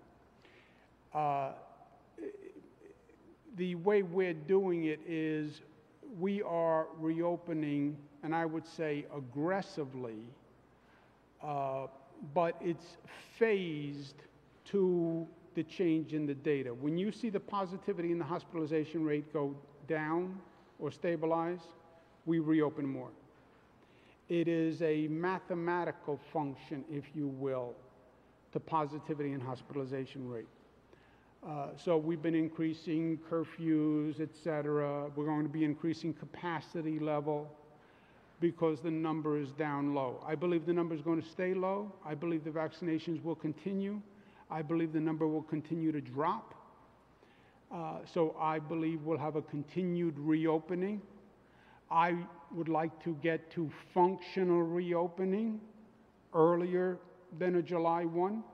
The way we're doing it is we are reopening, and I would say aggressively, but it's phased to the change in the data. When you see the positivity and the hospitalization rate go down or stabilize, we reopen more. It is a mathematical function, if you will, to positivity and hospitalization rate. So we've been increasing curfews, et cetera. We're going to be increasing capacity level because the number is down low. I believe the number is going to stay low. I believe the vaccinations will continue. I believe the number will continue to drop. So I believe we'll have a continued reopening. I would like to get to functional reopening earlier than a July 1.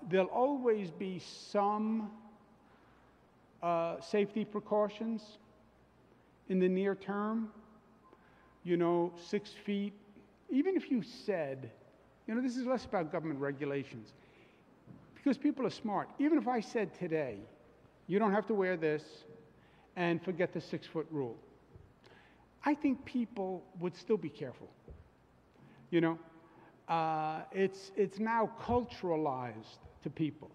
There'll always be some safety precautions in the near term. You know, 6 feet. Even if you said, you know, this is less about government regulations, because people are smart. Even if I said today, you don't have to wear this and forget the 6-foot rule, I think people would still be careful. You know, it's now culturalized to people.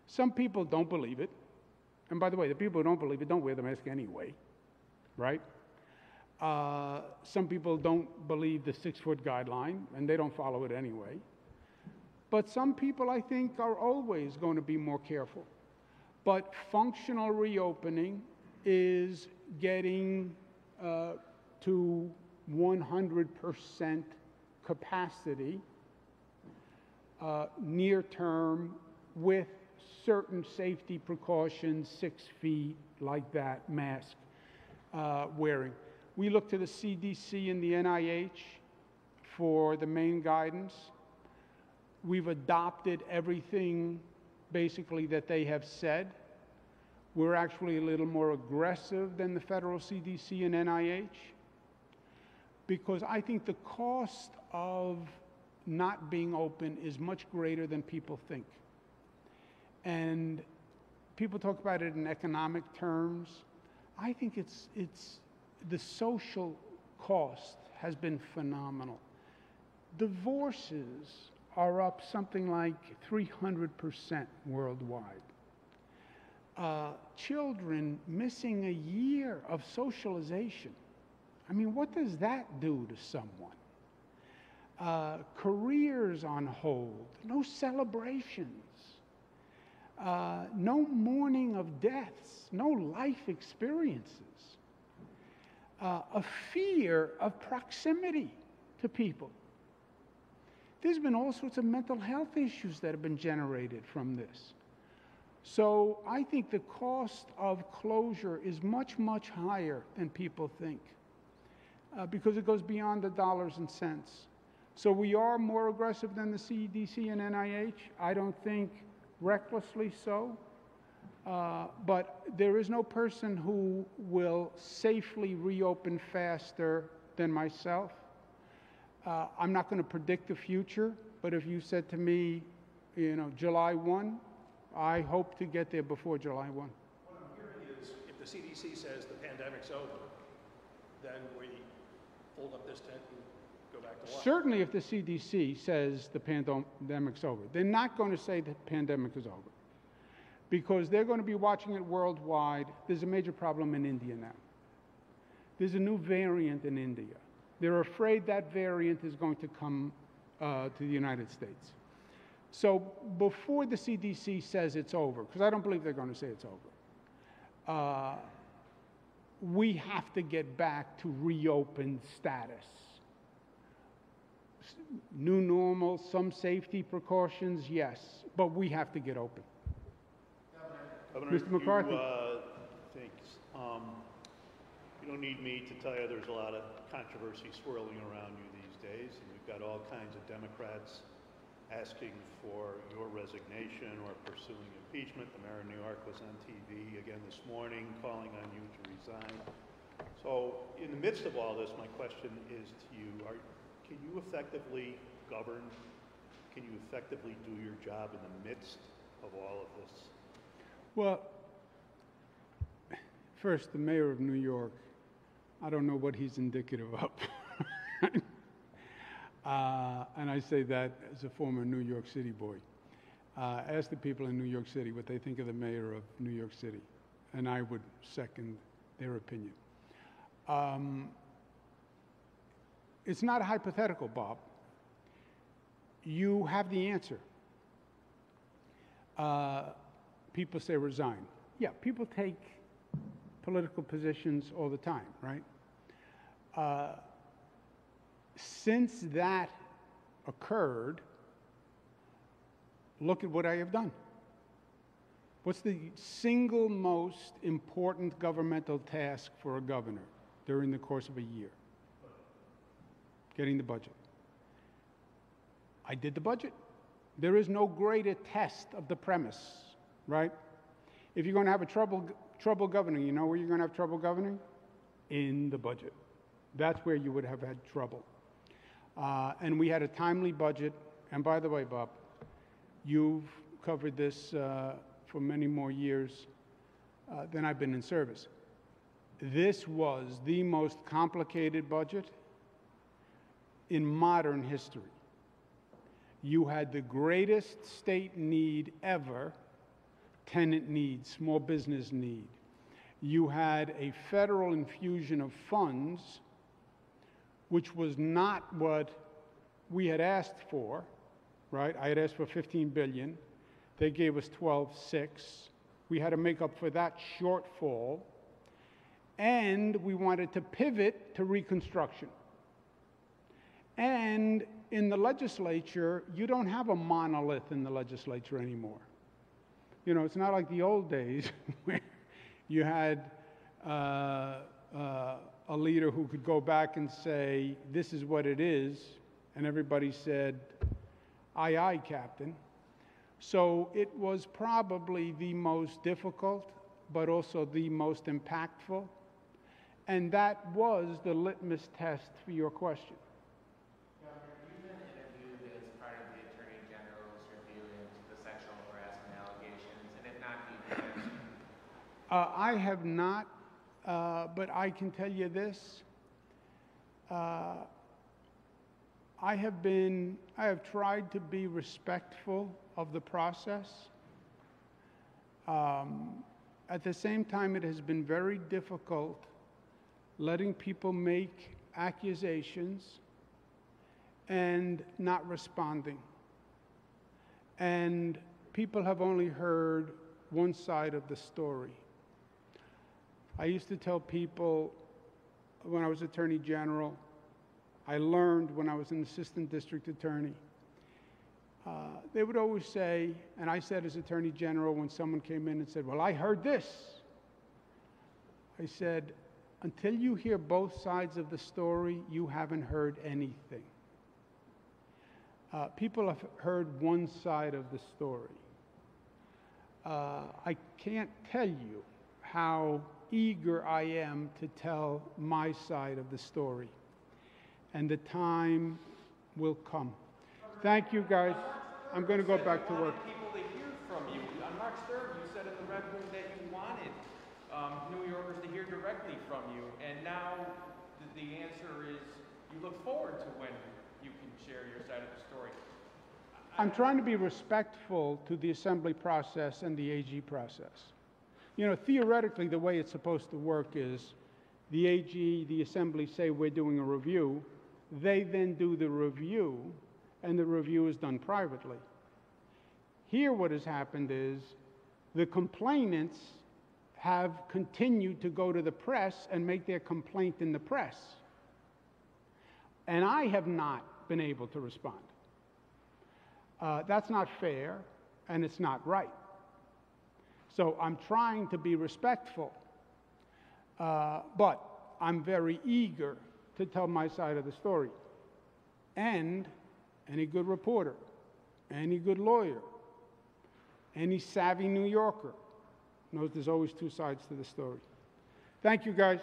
Some people don't believe it. And by the way, the people who don't believe it don't wear the mask anyway, right? Some people don't believe the 6-foot guideline, and they don't follow it anyway. But some people, I think, are always going to be more careful. But functional reopening is getting to 100% capacity near term with certain safety precautions, 6 feet, like that, mask wearing. We look to the CDC and the NIH for the main guidance. We've adopted everything basically that they have said. We're actually a little more aggressive than the federal CDC and NIH, because I think the cost of not being open is much greater than people think. And people talk about it in economic terms. I think it's the social cost has been phenomenal. Divorces are up something like 300% worldwide. Children missing a year of socialization. I mean, what does that do to someone? Careers on hold, no celebrations, no mourning of deaths, no life experiences, a fear of proximity to people. There's been all sorts of mental health issues that have been generated from this. So I think the cost of closure is much, much higher than people think, because it goes beyond the dollars and cents. So we are more aggressive than the CDC and NIH. I don't think recklessly so. But there is no person who will safely reopen faster than myself. I'm not going to predict the future, but if you said to me, you know, July 1, I hope to get there before July 1. What I'm hearing is if the CDC says the pandemic's over, then we fold up this tent and go back to life. Certainly if the CDC says the pandemic's over. They're not going to say the pandemic is over because they're going to be watching it worldwide. There's a major problem in India now. There's a new variant in India. They're afraid that variant is going to come to the United States. So before the CDC says it's over, because I don't believe they're going to say it's over, we have to get back to reopened status. New normal, some safety precautions, yes, but we have to get open. Governor, Mr. McCarthy. Thanks. You don't need me to tell you there's a lot of controversy swirling around you these days, and we've got all kinds of Democrats asking for your resignation or pursuing impeachment. The mayor of New York was on TV again this morning calling on you to resign. So in the midst of all this, my question is to you, can you effectively govern? Can you effectively do your job in the midst of all of this? Well, first, the mayor of New York, I don't know what he's indicative of. And I say that as a former New York City boy. Ask the people in New York City what they think of the mayor of New York City, and I would second their opinion. It's not a hypothetical, Bob. You have the answer. People say resign. Yeah, people take political positions all the time, right? Since that occurred, look at what I have done. What's the single most important governmental task for a governor during the course of a year? Getting the budget. I did the budget. There is no greater test of the premise, right? If you're going to have a trouble governing, you know where you're going to have trouble governing? In the budget. That's where you would have had trouble. And we had a timely budget. And by the way, Bob, you've covered this for many more years than I've been in service. This was the most complicated budget in modern history. You had the greatest state need ever, tenant need, small business need. You had a federal infusion of funds, which was not what we had asked for, right? I had asked for $15 billion. They gave us $12.6. We had to make up for that shortfall. And we wanted to pivot to reconstruction. And in the legislature, you don't have a monolith in the legislature anymore. You know, it's not like the old days where you had a leader who could go back and say, this is what it is, and everybody said, aye, aye, Captain. So it was probably the most difficult, but also the most impactful, and that was the litmus test for your question. Governor, you've been interviewed as part of the Attorney General's review into the sexual harassment allegations, and if not, do you think? I have not, but I can tell you this. I have tried to be respectful of the process. At the same time, it has been very difficult letting people make accusations and not responding. And people have only heard one side of the story. I used to tell people when I was Attorney General, I learned when I was an Assistant District Attorney, they would always say, and I said as Attorney General when someone came in and said, well, I heard this. I said, until you hear both sides of the story, you haven't heard anything. People have heard one side of the story. I can't tell you how eager I am to tell my side of the story. And the time will come. Thank you, guys. I'm going to go back to work. People to hear from you. I'm not that you wanted New Yorkers to hear directly from you, and now the answer is you look forward to when you can share your side of the story. I'm trying to be respectful to the assembly process and the AG process. You know, theoretically, the way it's supposed to work is the AG, the assembly say we're doing a review, they then do the review, and the review is done privately. Here what has happened is the complainants have continued to go to the press and make their complaint in the press. And I have not been able to respond. That's not fair, and it's not right. So I'm trying to be respectful, but I'm very eager to tell my side of the story. And any good reporter, any good lawyer, any savvy New Yorker knows there's always two sides to the story. Thank you, guys.